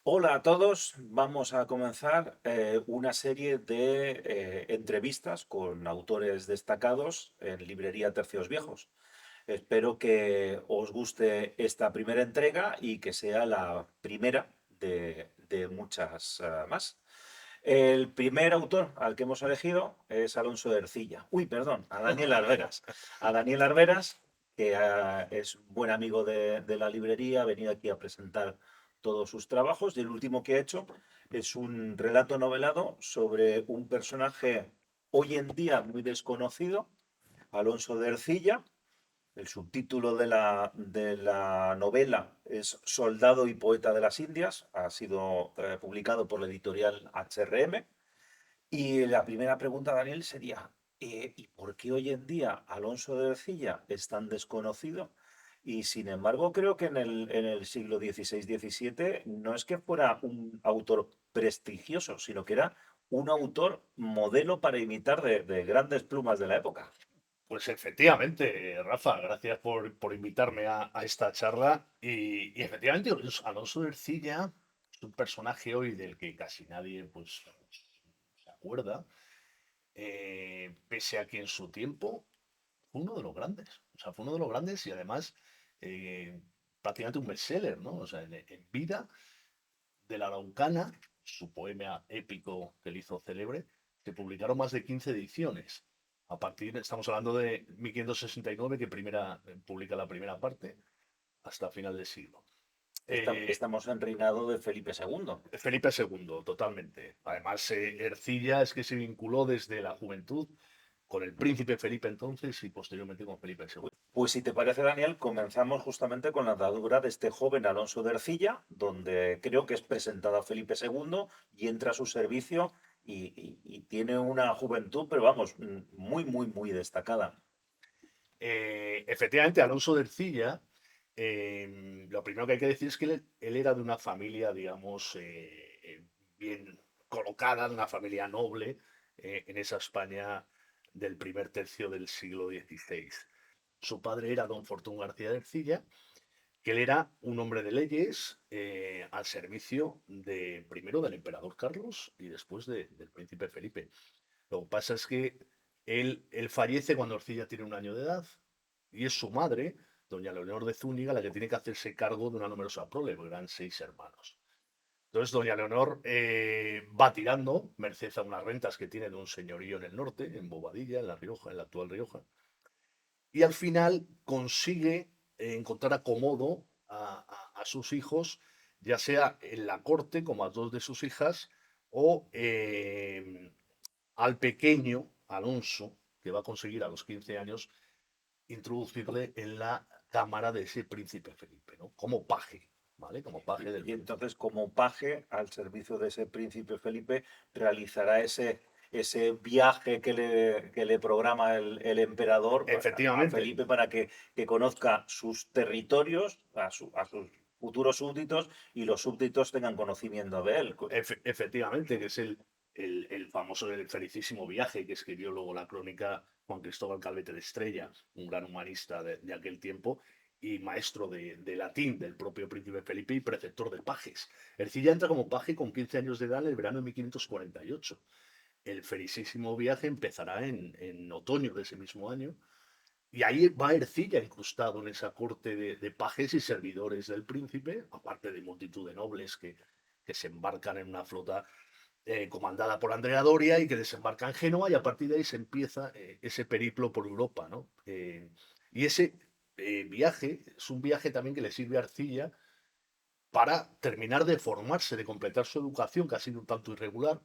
Hola a todos, vamos a comenzar una serie de entrevistas con autores destacados en Librería Tercios Viejos. Espero que os guste esta primera entrega y que sea la primera de muchas más. El primer autor al que hemos elegido es Alonso de Ercilla. Uy, perdón, a Daniel Arberas. A Daniel Arberas, que es un buen amigo de la librería, ha venido aquí a presentar todos sus trabajos y el último que ha hecho es un relato novelado sobre un personaje hoy en día muy desconocido, Alonso de Ercilla. El subtítulo de la novela es Soldado y poeta de las Indias. Ha sido publicado por la editorial HRM. Y la primera pregunta, Daniel, sería, ¿y por qué hoy en día Alonso de Ercilla es tan desconocido? Y sin embargo, creo que en el siglo XVI-XVII no es que fuera un autor prestigioso, sino que era un autor modelo para imitar de grandes plumas de la época. Pues efectivamente, Rafa, gracias por invitarme a esta charla. Y efectivamente, Alonso de Ercilla es un personaje hoy del que casi nadie se acuerda, pese a que en su tiempo fue uno de los grandes. O sea, fue uno de los grandes y además eh, prácticamente un bestseller, ¿no? O sea, en vida de la Araucana, su poema épico que le hizo célebre, se publicaron más de 15 ediciones. Estamos hablando de 1569, que publica la primera parte, hasta final de siglo. Eh, Estamos en reinado de Felipe II. Felipe II, totalmente. Además, Ercilla es que se vinculó desde la juventud con el príncipe Felipe entonces y posteriormente con Felipe II. Pues si te parece, Daniel, comenzamos justamente con la andadura de este joven Alonso de Ercilla, donde creo que es presentado a Felipe II y entra a su servicio y tiene una juventud, pero vamos, muy, muy, muy destacada. Efectivamente, Alonso de Ercilla, lo primero que hay que decir es que él era de una familia, digamos, bien colocada, de una familia noble, en esa España del primer tercio del siglo XVI. Su padre era don Fortún García de Ercilla, que él era un hombre de leyes al servicio primero del emperador Carlos y después del príncipe Felipe. Lo que pasa es que él fallece cuando Orcilla tiene un año de edad y es su madre, doña Leonor de Zúñiga, la que tiene que hacerse cargo de una numerosa prole, porque eran 6 hermanos. Entonces, doña Leonor va tirando, merced a unas rentas que tiene de un señorío en el norte, en Bobadilla, en La Rioja, en la actual Rioja, y al final consigue encontrar acomodo a sus hijos, ya sea en la corte, como a dos de sus hijas, o al pequeño Alonso, que va a conseguir a los 15 años introducirle en la cámara de ese príncipe Felipe, ¿no? Como paje, ¿vale? Como paje del Y príncipe. entonces, como paje al servicio de ese príncipe Felipe, realizará ese viaje que le programa el emperador a Efectivamente, Felipe para que conozca sus territorios, a sus futuros súbditos y los súbditos tengan conocimiento de él. efectivamente, que es el famoso, el felicísimo viaje que escribió luego la crónica Juan Cristóbal Calvete de Estrella, un gran humanista de aquel tiempo y maestro de latín del propio príncipe Felipe y preceptor de pajes. Ercilla entra como paje con 15 años de edad en el verano de 1548. El felicísimo viaje empezará en otoño de ese mismo año. Y ahí va Ercilla incrustado en esa corte de pajes y servidores del príncipe, aparte de multitud de nobles que se embarcan en una flota comandada por Andrea Doria y que desembarca en Génova y a partir de ahí se empieza ese periplo por Europa, ¿no? Y ese viaje es un viaje también que le sirve a Arcilla para terminar de formarse, de completar su educación, que ha sido un tanto irregular.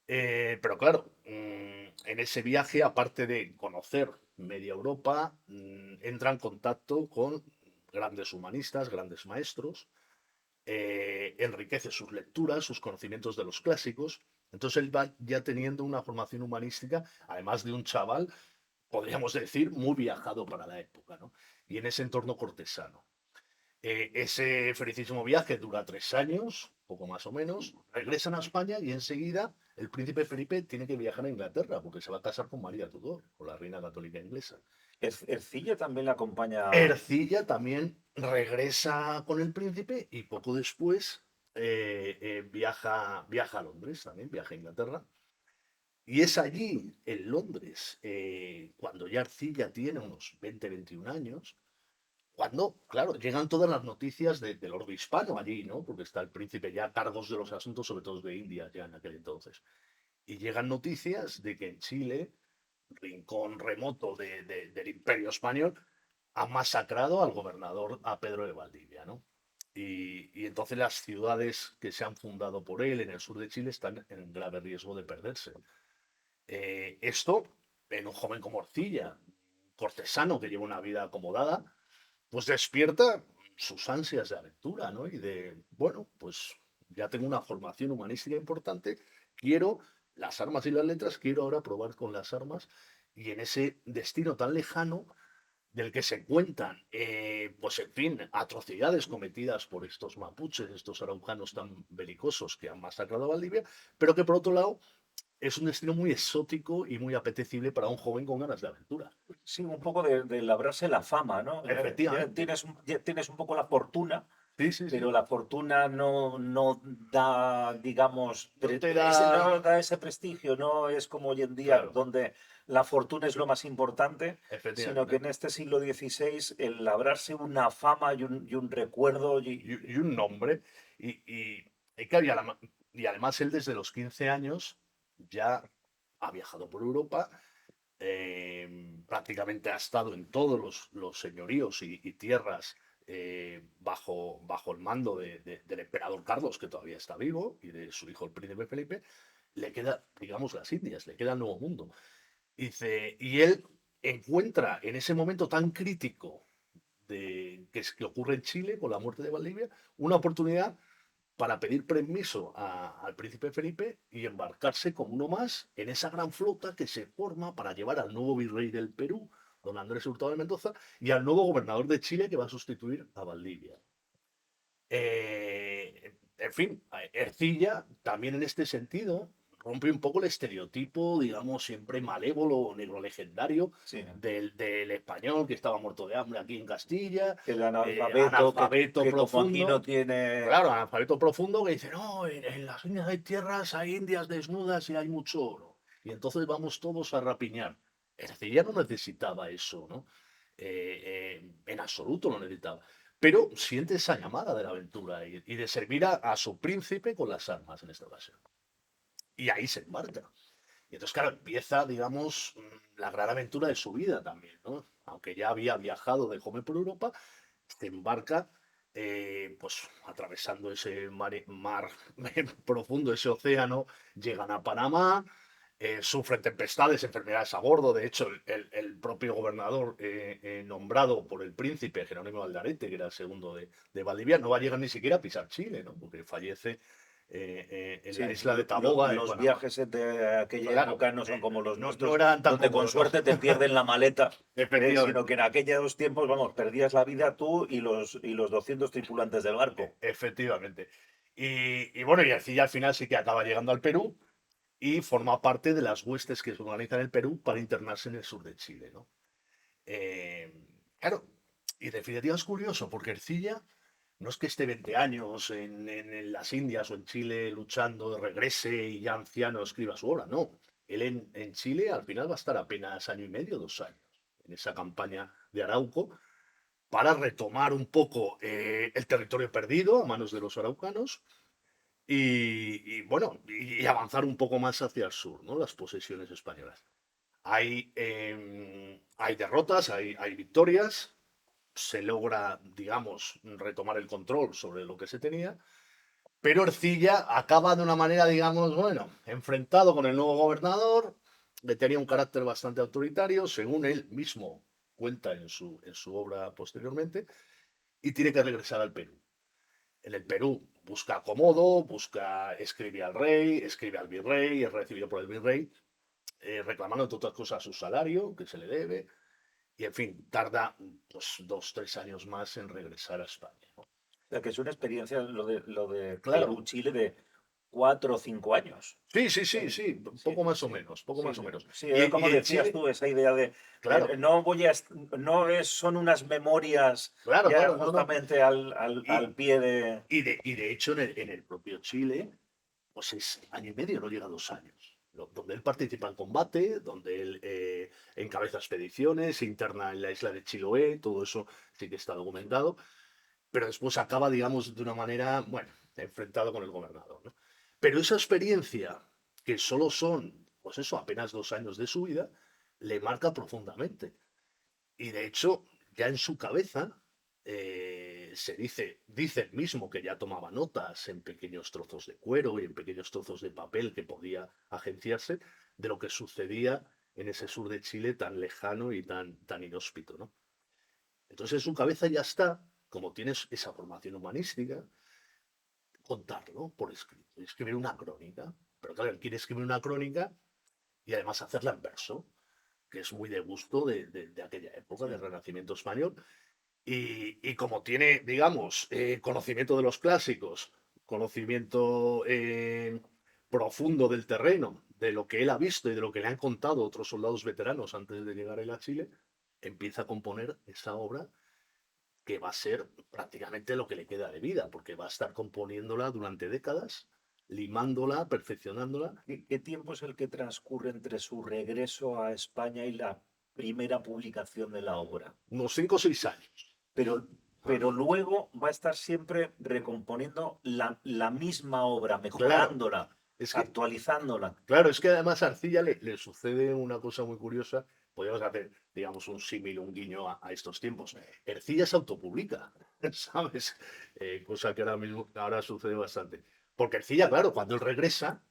Pero claro, en ese viaje, aparte de conocer media Europa, entra en contacto con grandes humanistas, grandes maestros, enriquece sus lecturas, sus conocimientos de los clásicos. Entonces él va ya teniendo una formación humanística, además de un chaval, podríamos decir, muy viajado para la época, ¿no? Y en ese entorno cortesano. Ese felicísimo viaje dura 3 años, poco más o menos. Regresan a España y enseguida el príncipe Felipe tiene que viajar a Inglaterra porque se va a casar con María Tudor, con la reina católica inglesa. Ercilla también le acompaña. Ercilla también regresa con el príncipe y poco después viaja a Londres también, viaja a Inglaterra. Y es allí, en Londres, cuando ya Ercilla tiene unos 20, 21 años, cuando, claro, llegan todas las noticias del orbe hispano allí, ¿no? Porque está el príncipe ya a cargos de los asuntos, sobre todo de India, ya en aquel entonces. Y llegan noticias de que en Chile, rincón remoto del Imperio Español, ha masacrado al gobernador, a Pedro de Valdivia, ¿no? Y entonces las ciudades que se han fundado por él en el sur de Chile están en grave riesgo de perderse. Esto, en un joven como Orcilla, cortesano que lleva una vida acomodada, pues despierta sus ansias de aventura, ¿no? Y de, bueno, pues ya tengo una formación humanística importante, quiero las armas y las letras, quiero ahora probar con las armas y en ese destino tan lejano del que se cuentan, pues en fin, atrocidades cometidas por estos mapuches, estos araucanos tan belicosos que han masacrado a Valdivia, pero que por otro lado es un destino muy exótico y muy apetecible para un joven con ganas de aventura. Sí, un poco de labrarse la fama, ¿no? Ya Efectivamente. tienes un poco la fortuna, Sí, sí, pero sí. la fortuna no da, digamos, No te da. no da ese prestigio, no es como hoy en día Claro, donde la fortuna es lo más importante, sino que efectivamente. en este siglo XVI el labrarse una fama y un recuerdo Y un nombre. Y, y claro, y además él desde los 15 años ya ha viajado por Europa, prácticamente ha estado en todos los señoríos y tierras bajo el mando del emperador Carlos, que todavía está vivo, y de su hijo el príncipe Felipe, le queda, digamos, las Indias, le queda el Nuevo Mundo. Dice, y él encuentra en ese momento tan crítico que ocurre en Chile con la muerte de Valdivia, una oportunidad para pedir permiso al príncipe Felipe y embarcarse como uno más en esa gran flota que se forma para llevar al nuevo virrey del Perú, don Andrés Hurtado de Mendoza, y al nuevo gobernador de Chile que va a sustituir a Valdivia. En fin, Ercilla también en este sentido rompe un poco el estereotipo, digamos, siempre malévolo o negro legendario sí, del español que estaba muerto de hambre aquí en Castilla, el analfabeto analfabeto que como aquí no profundo. tiene. Claro, analfabeto profundo que dice, no, en las Indias hay tierras, hay indias desnudas y hay mucho oro. Y entonces vamos todos a rapiñar. Ercilla no necesitaba eso, ¿no? En absoluto lo necesitaba. Pero siente esa llamada de la aventura y de servir a su príncipe con las armas en esta ocasión. Y ahí se embarca. Y entonces, claro, empieza, digamos, la gran aventura de su vida también, ¿no? Aunque ya había viajado de joven por Europa, se embarca, pues atravesando ese mar profundo, ese océano, llegan a Panamá, sufren tempestades, enfermedades a bordo. De hecho, el propio gobernador nombrado por el príncipe Jerónimo Aldarete, que era el segundo de Valdivia, no va a llegar ni siquiera a pisar Chile, ¿no? Porque fallece en Sí, la isla de Taboga, en los Panamá. viajes de aquella Claro, época no son como los no nuestros, eran tan donde con cómodos, ¿no? suerte te pierden la maleta, sino que Efectivamente. en aquellos tiempos, vamos, perdías la vida tú y los 200 tripulantes del barco. Efectivamente. Y bueno, y así ya al final sí que acaba llegando al Perú y forma parte de las huestes que se organizan en el Perú para internarse en el sur de Chile, ¿no? Eh, claro, y en definitiva es curioso, porque Ercilla no es que esté 20 años en las Indias o en Chile luchando, regrese y ya anciano escriba su obra, no. Él en Chile al final va a estar apenas año y medio, 2 años, en esa campaña de Arauco, para retomar un poco el territorio perdido a manos de los araucanos bueno, y avanzar un poco más hacia el sur, ¿no? Las posesiones españolas. Hay derrotas, hay victorias, se logra, digamos, retomar el control sobre lo que se tenía, pero Ercilla acaba de una manera, digamos, bueno, enfrentado con el nuevo gobernador, que tenía un carácter bastante autoritario, según él mismo cuenta en su obra posteriormente, y tiene que regresar al Perú. En el Perú busca acomodo, escribe al rey, escribe al virrey, es recibido por el virrey, reclamando entre otras cosas su salario que se le debe, y en fin, tarda pues, 2, 3 años más en regresar a España, ¿no? O sea, que es una experiencia lo de Claro, Perú-Chile 4 o 5 años. Sí, sí, sí, sí, Sí, poco más o sí, menos, poco sí, más o sí. menos. Sí, Y como en decías Chile, tú, esa idea de claro, no voy a, no es, son unas memorias claro, ya claro, no, no. justamente al Y, pie de... y de hecho, en el propio Chile, pues es año y medio, no llega a 2 años. Donde él participa en combate, donde él encabeza expediciones, se interna en la isla de Chiloé, todo eso sí que está documentado, pero después acaba, digamos, de una manera, bueno, enfrentado con el gobernador, ¿no? Pero esa experiencia, que solo son, pues eso, apenas 2 años de su vida, le marca profundamente. Y de hecho, ya en su cabeza dice él mismo que ya tomaba notas en pequeños trozos de cuero y en pequeños trozos de papel que podía agenciarse de lo que sucedía en ese sur de Chile tan lejano y tan inhóspito, ¿no? Entonces en su cabeza ya está, como tienes esa formación humanística, contarlo por escrito, escribir una crónica. Pero claro, él quiere escribir una crónica y además hacerla en verso, que es muy de gusto de aquella época, del Sí. Renacimiento español. Y como tiene, digamos, conocimiento de los clásicos, conocimiento profundo del terreno, de lo que él ha visto y de lo que le han contado otros soldados veteranos antes de llegar él a Chile, empieza a componer esa obra que va a ser prácticamente lo que le queda de vida, porque va a estar componiéndola durante décadas, limándola, perfeccionándola. ¿Qué tiempo es el que transcurre entre su regreso a España y la primera publicación de la obra? Unos 5 o 6 años. Pero, Ah, pero luego va a estar siempre recomponiendo la misma obra, claro, mejorándola, es que actualizándola. Claro, es que además a Arcilla le sucede una cosa muy curiosa. Podríamos hacer, digamos, un símil, un guiño a estos tiempos. Ercilla se autopublica, ¿sabes? Cosa que ahora mismo, ahora sucede bastante. Porque Ercilla, claro, cuando él regresa,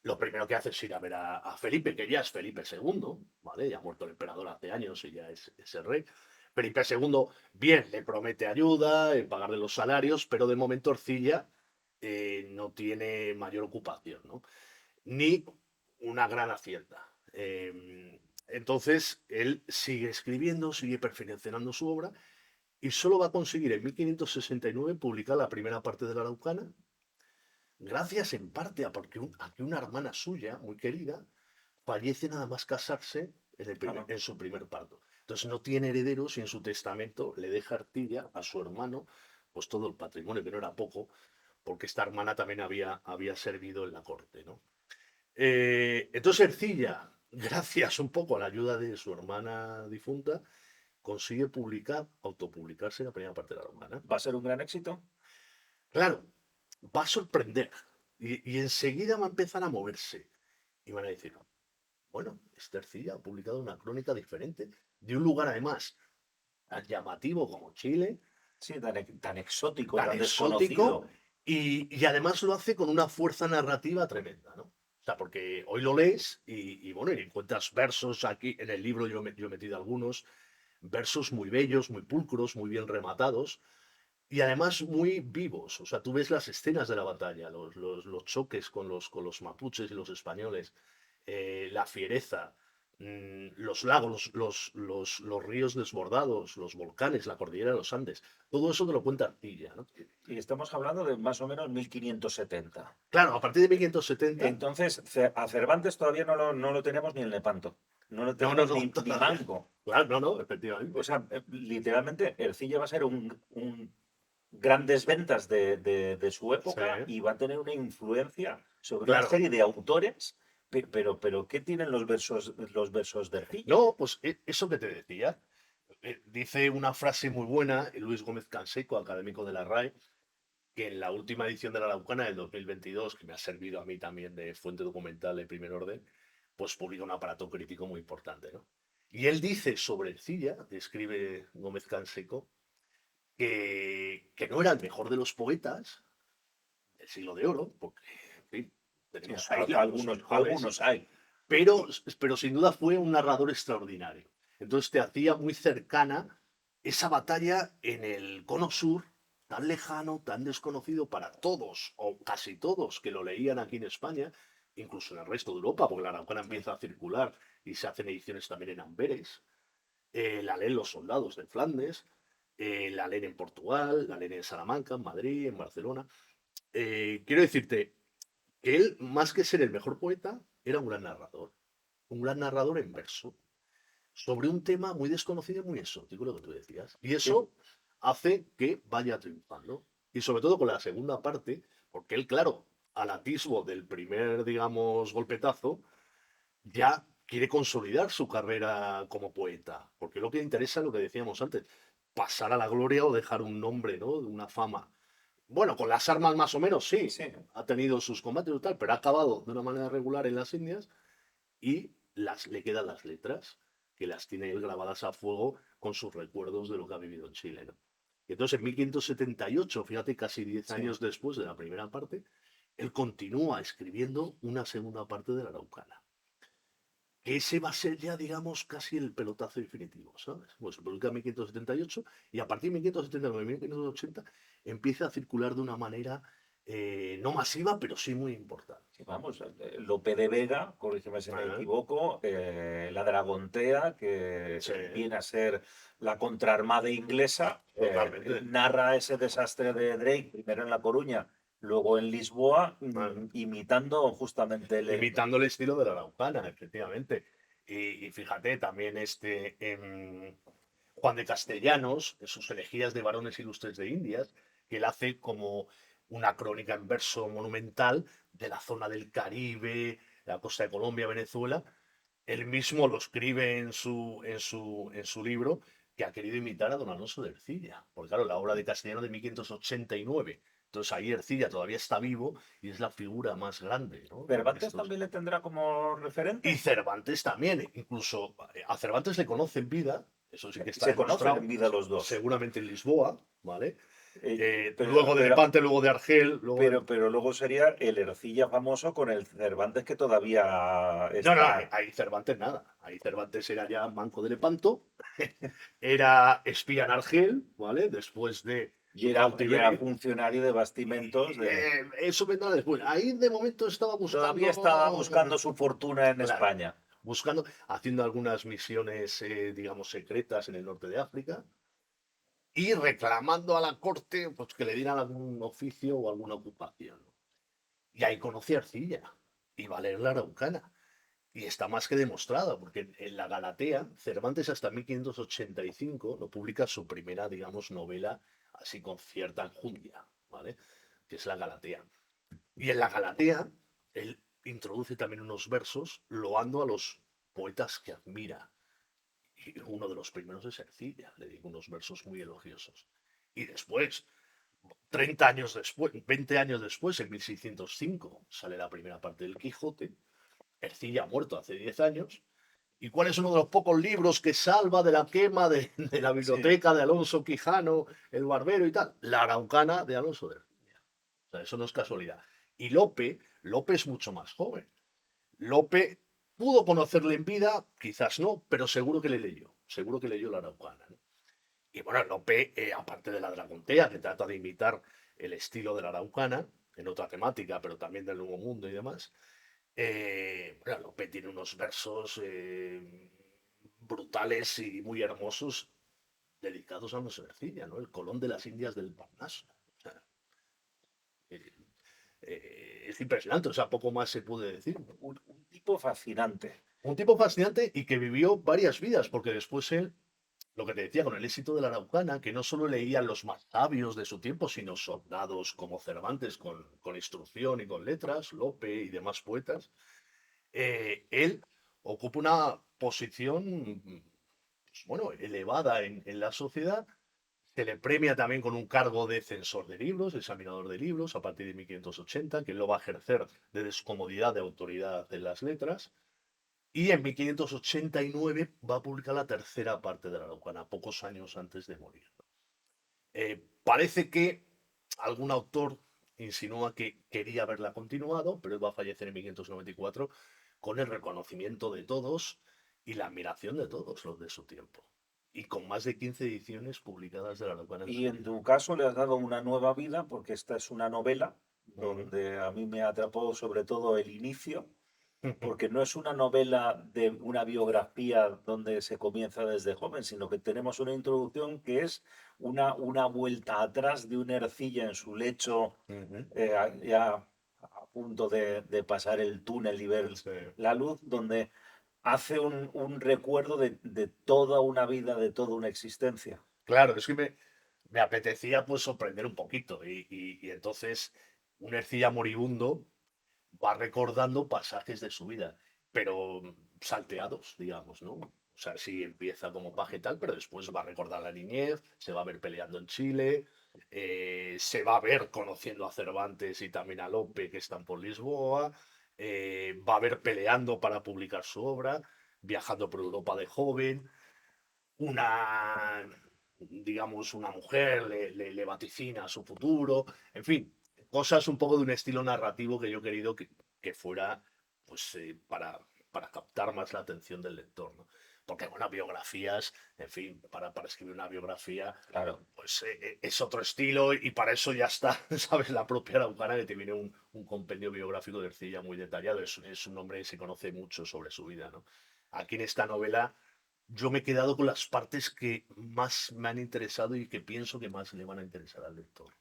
lo primero que hace es ir a ver a Felipe, que ya es Felipe II, ¿vale? Ya ha muerto el emperador hace años y ya es el rey. Felipe II, bien, le promete ayuda en pagarle los salarios, pero de momento Ercilla no tiene mayor ocupación, ¿no? Ni una gran hacienda. Entonces, él sigue escribiendo, sigue perfeccionando su obra y solo va a conseguir en 1569 publicar la primera parte de la Araucana, gracias en parte a que una hermana suya, muy querida, fallece nada más casarse Ajá. en su primer parto. Entonces no tiene herederos y en su testamento le deja Artilla a su hermano pues todo el patrimonio, que no era poco, porque esta hermana también había servido en la corte, ¿no? Entonces Ercilla, gracias un poco a la ayuda de su hermana difunta, consigue autopublicarse la primera parte de la romana. ¿Va a ser un gran éxito? Claro, va a sorprender y enseguida va a empezar a moverse y van a decir, bueno, este Ercilla ha publicado una crónica diferente de un lugar además tan llamativo como Chile, Sí, tan exótico, tan tan exótico desconocido. y además lo hace con una fuerza narrativa tremenda, ¿no? O sea, porque hoy lo lees bueno, y encuentras versos aquí, en el libro yo he metido algunos, versos muy bellos, muy pulcros, muy bien rematados y además muy vivos. O sea, tú ves las escenas de la batalla, los choques con los mapuches y los españoles, la fiereza, los lagos, los ríos desbordados, los volcanes, la cordillera de los Andes. Todo eso te lo cuenta Artilla, ¿no? Y estamos hablando de más o menos 1570. Claro, a partir de 1570, Entonces, a Cervantes todavía no lo tenemos ni en Lepanto. No lo no, no, tenemos no, ni todavía. manco. Claro, no, no, O efectivamente. sea, literalmente, Ercilla va a ser un grandes ventas de su Sí, época y va a tener una influencia sobre una claro. serie de autores. Pero ¿qué tienen los versos de Ercilla? No, pues eso que te decía. Dice una frase muy buena Luis Gómez Canseco, académico de la RAE, que en la última edición de la Araucana del 2022, que me ha servido a mí también de fuente documental de primer orden, pues publica un aparato crítico muy importante, ¿no? Y él dice sobre Ercilla, describe Gómez Canseco, que no era el mejor de los poetas del siglo de oro, porque, en fin, Sí, tenemos los algunos, mejores, algunos hay. pero sin duda fue un narrador extraordinario. Entonces te hacía muy cercana esa batalla en el cono sur, tan lejano, tan desconocido para todos, o casi todos, que lo leían aquí en España, incluso en el resto de Europa, porque la Araucana Sí. empieza a circular y se hacen ediciones también en Amberes. La leen los soldados de Flandes, la leen en Portugal, la leen en Salamanca, en Madrid, en Barcelona. Quiero decirte, que él, más que ser el mejor poeta, era un gran narrador en verso, sobre un tema muy desconocido y muy exótico, lo que tú decías. Y Sí, eso hace que vaya triunfando. Y sobre todo con la segunda parte, porque él, claro, al atisbo del primer, digamos, golpetazo, ya quiere consolidar su carrera como poeta, porque lo que le interesa es lo que decíamos antes, pasar a la gloria o dejar un nombre, ¿no? Una fama. Bueno, con las armas más o menos sí, sí. ha tenido sus combates y tal, pero ha acabado de una manera regular en las Indias y le quedan las letras, que las tiene él grabadas a fuego con sus recuerdos de lo que ha vivido en Chile, ¿no? Y entonces en 1578, fíjate, casi 10 años Sí. después de la primera parte, él continúa escribiendo una segunda parte de la Araucana. Que ese va a ser ya, digamos, casi el pelotazo definitivo, ¿sabes? Pues se publica en 1578 y a partir de 1579-1580 empieza a circular de una manera no masiva, pero sí muy importante. Sí, vamos, Lope de Vega, corrígeme si me ¿Eh? equivoco, la Dragontea, que Sí, viene a ser la contraarmada inglesa, totalmente. narra ese desastre de Drake, primero en La Coruña, luego en Lisboa, ¿Eh? imitando justamente Imitando el estilo de la Araucana, efectivamente. Y fíjate, también Juan de Castellanos, en sus elegías de varones ilustres de Indias, que él hace como una crónica en verso monumental de la zona del Caribe, la costa de Colombia, Venezuela. Él mismo lo escribe en su libro, que ha querido imitar a don Alonso de Ercilla. Porque claro, la obra de Castellano de 1589. Entonces ahí Ercilla todavía está vivo y es la figura más grande, ¿no? En Cervantes estos. también le tendrá como Y referente. Cervantes también, incluso a Cervantes le conoce en vida, eso sí que está Se conocen demostrado, en vida los dos. seguramente en Lisboa, ¿vale? Pero, Luego de pero, Lepante, luego de Argel, luego de. pero luego sería el Ercilla famoso con el Cervantes que todavía No, no, ahí, está. ahí Cervantes nada. Ahí Cervantes era ya Manco de Lepanto, era espía en Argel, ¿vale? Después de Y su era cautiverio. funcionario de bastimentos de... Eso vendrá después. Ahí de momento estaba Todavía buscando, estaba buscando su fortuna en claro, España. buscando, haciendo algunas misiones, digamos, secretas en el norte de África y reclamando a la corte pues, que le dieran algún oficio o alguna ocupación. Y ahí conocí a Ercilla y Valer la Araucana. Y está más que demostrado, porque en la Galatea, Cervantes hasta 1585 no publica su primera, digamos, novela así con cierta enjundia, ¿vale? Que es la Galatea. Y en la Galatea, él introduce también unos versos loando a los poetas que admira. Y uno de los primeros es Ercilla, le digo unos versos muy elogiosos. Y después, 30 años después, 20 años después, en 1605, sale la primera parte del Quijote. Ercilla ha muerto hace 10 años. ¿Y cuál es uno de los pocos libros que salva de la quema de la Sí. biblioteca de Alonso Quijano, el barbero y tal? La Araucana de Alonso de Ercilla. O sea, eso no es casualidad. Y Lope es mucho más joven. Lope pudo conocerle en vida, quizás no, pero seguro que leyó la Araucana, ¿no? Y bueno, Lope, aparte de la Dragontea, que trata de imitar el estilo de la Araucana, en otra temática, pero también del Nuevo Mundo y demás, bueno, Lope tiene unos versos brutales y muy hermosos dedicados a nuestra Ercilla, ¿no? El Colón de las Indias del Parnaso. O sea, eh, es impresionante, o sea, poco más se puede decir. Un tipo fascinante. Un tipo fascinante y que vivió varias vidas, porque después él, lo que te decía, con el éxito de la Araucana, que no solo leían los más sabios de su tiempo, sino soldados como Cervantes con instrucción y con letras, Lope y demás poetas, él ocupa una posición, pues, bueno, elevada en la sociedad. Se le premia también con un cargo de censor de libros, examinador de libros, a partir de 1580, que él lo va a ejercer de descomodidad de autoridad de las letras. Y en 1589 va a publicar la tercera parte de la Araucana, pocos años antes de morir. Parece que algún autor insinúa que quería haberla continuado, pero él va a fallecer en 1594 con el reconocimiento de todos y la admiración de todos los de su tiempo. Y con más de 15 ediciones publicadas de la Araucana en Y su en vida. tu caso le has dado una nueva vida porque esta es una novela Ujú. donde a mí me atrapó sobre todo el inicio, porque no es una novela de una biografía donde se comienza desde joven, sino que tenemos una introducción que es una vuelta atrás de una ercilla en su lecho, Ujú. ya punto de pasar el túnel y ver Sí. la luz, donde hace un recuerdo de toda una vida, de toda una existencia. Claro, es que me apetecía pues sorprender un poquito y entonces un Ercilla moribundo va recordando pasajes de su vida, pero salteados, digamos, ¿no? O sea, sí empieza como paje y tal, pero después va a recordar la niñez, se va a ver peleando en Chile, se va a ver conociendo a Cervantes y también a Lope que están por Lisboa, va a ver peleando para publicar su obra, viajando por Europa de joven, una, digamos, una mujer le vaticina su futuro, en fin, cosas un poco de un estilo narrativo que yo he querido que fuera, pues, para captar más la atención del lector, ¿no? Porque, bueno, biografías, en fin, para escribir una biografía, Claro. pues es otro estilo y para eso ya está, ¿sabes? La propia Araucana que te viene un compendio biográfico de Ercilla muy detallado, es un hombre que se conoce mucho sobre su vida, ¿no? Aquí en esta novela yo me he quedado con las partes que más me han interesado y que pienso que más le van a interesar al lector.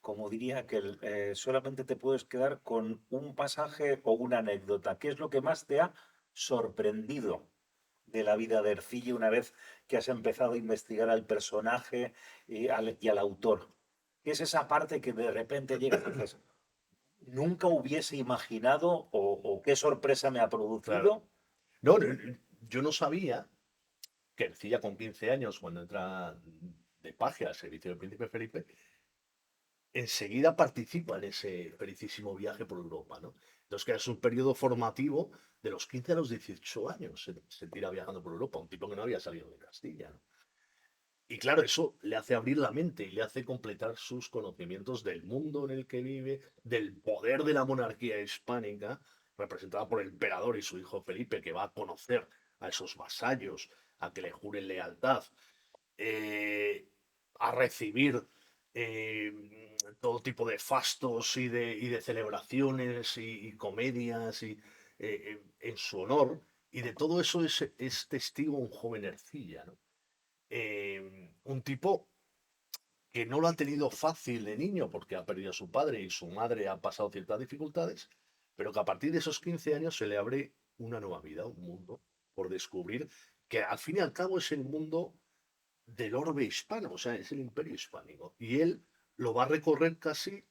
Como diría que solamente te puedes quedar con un pasaje o una anécdota. ¿Qué es lo que más te ha sorprendido de la vida de Ercilla una vez que has empezado a investigar al personaje y al autor? ¿Qué es esa parte que de repente llegas y dices, nunca hubiese imaginado o qué sorpresa me ha Claro. producido? No, yo no sabía que Ercilla con 15 años, cuando entra de paje al servicio del príncipe Felipe, enseguida participa en ese felicísimo viaje por Europa, ¿no? Entonces, que es un periodo formativo de los 15 a los 18 años, se tira viajando por Europa, un tipo que no había salido de Castilla, ¿no? Y claro, eso le hace abrir la mente y le hace completar sus conocimientos del mundo en el que vive, del poder de la monarquía hispánica, representada por el emperador y su hijo Felipe, que va a conocer a esos vasallos, a que le juren lealtad, eh, a recibir todo tipo de fastos y de celebraciones y comedias en su honor. Y de todo eso es testigo un joven Ercilla, ¿no? Un tipo que no lo ha tenido fácil de niño porque ha perdido a su padre y su madre ha pasado ciertas dificultades, pero que a partir de esos 15 años se le abre una nueva vida, un mundo por descubrir que al fin y al cabo es el mundo del orbe hispano, o sea, es el imperio hispánico. Y él lo va a recorrer casi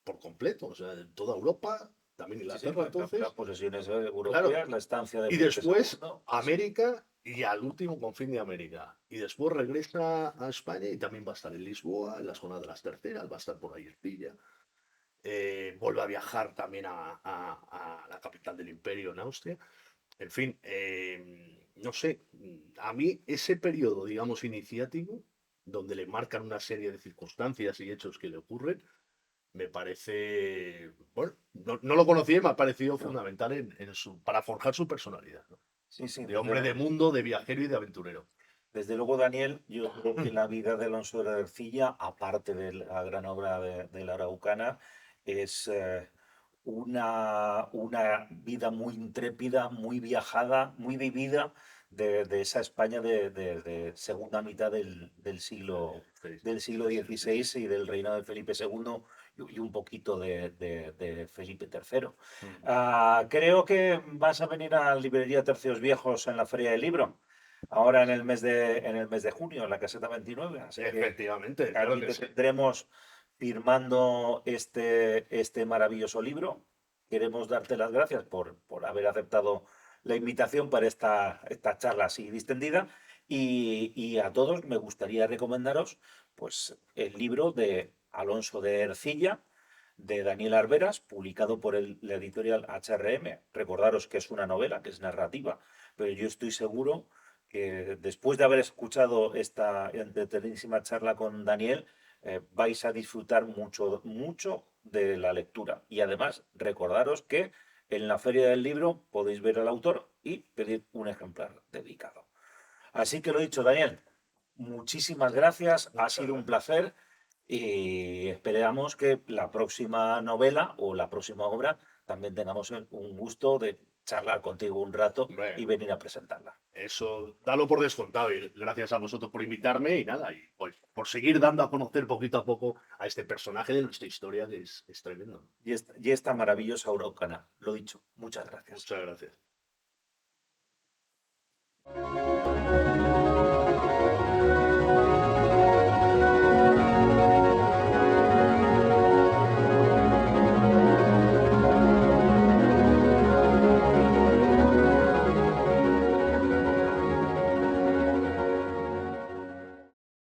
por completo, o sea, toda Europa, también Sí, sí, Inglaterra las entonces, posesiones claro, europeas, la estancia de y Felipe después II. Sí, sí. América y al último confín de América. Y después regresa a España y también va a estar en Lisboa, en la zona de las terceras, va a estar por ahí Ercilla. Vuelve a viajar también a la capital del imperio, en Austria. En fin, no sé, a mí ese periodo, digamos, iniciático, donde le marcan una serie de circunstancias y hechos que le ocurren, me parece, bueno, no lo conocía y me ha parecido fundamental para forjar su personalidad, ¿no? Sí, sí, De hombre de mundo, de viajero y de aventurero. desde luego, Daniel, yo creo que la vida de Alonso de la Ercilla, aparte de la gran obra de la Araucana, es una vida muy intrépida, muy viajada, muy vivida de esa España de segunda mitad del siglo, Sí, del siglo XVI y del reinado de Felipe II y un poquito de Felipe III. mm, Creo que vas a venir a la librería Tercios Viejos en la Feria del Libro ahora en el mes de junio, en la caseta 29. Así que efectivamente, claro aquí que te sí. tendremos firmando este maravilloso libro. Queremos darte las gracias por haber aceptado la invitación para esta charla así distendida. Y a todos me gustaría recomendaros pues, el libro de Alonso de Ercilla, de Daniel Arberas, publicado por la editorial HRM. Recordaros que es una novela, que es narrativa, pero yo estoy seguro que después de haber escuchado esta entretenidísima charla con Daniel, vais a disfrutar mucho, mucho de la lectura. Y además, recordaros que en la Feria del Libro podéis ver al autor y pedir un ejemplar dedicado. Así que lo dicho, Daniel, muchísimas gracias, ha Muchas sido un gracias. placer y esperamos que la próxima novela o la próxima obra también tengamos un gusto de charlar contigo un rato Hombre, y venir a presentarla. eso, dalo por descontado y gracias a vosotros por invitarme y nada, y pues por seguir dando a conocer poquito a poco a este personaje de nuestra historia que es tremendo. Y esta maravillosa Araucana. Lo dicho, muchas gracias. Muchas gracias.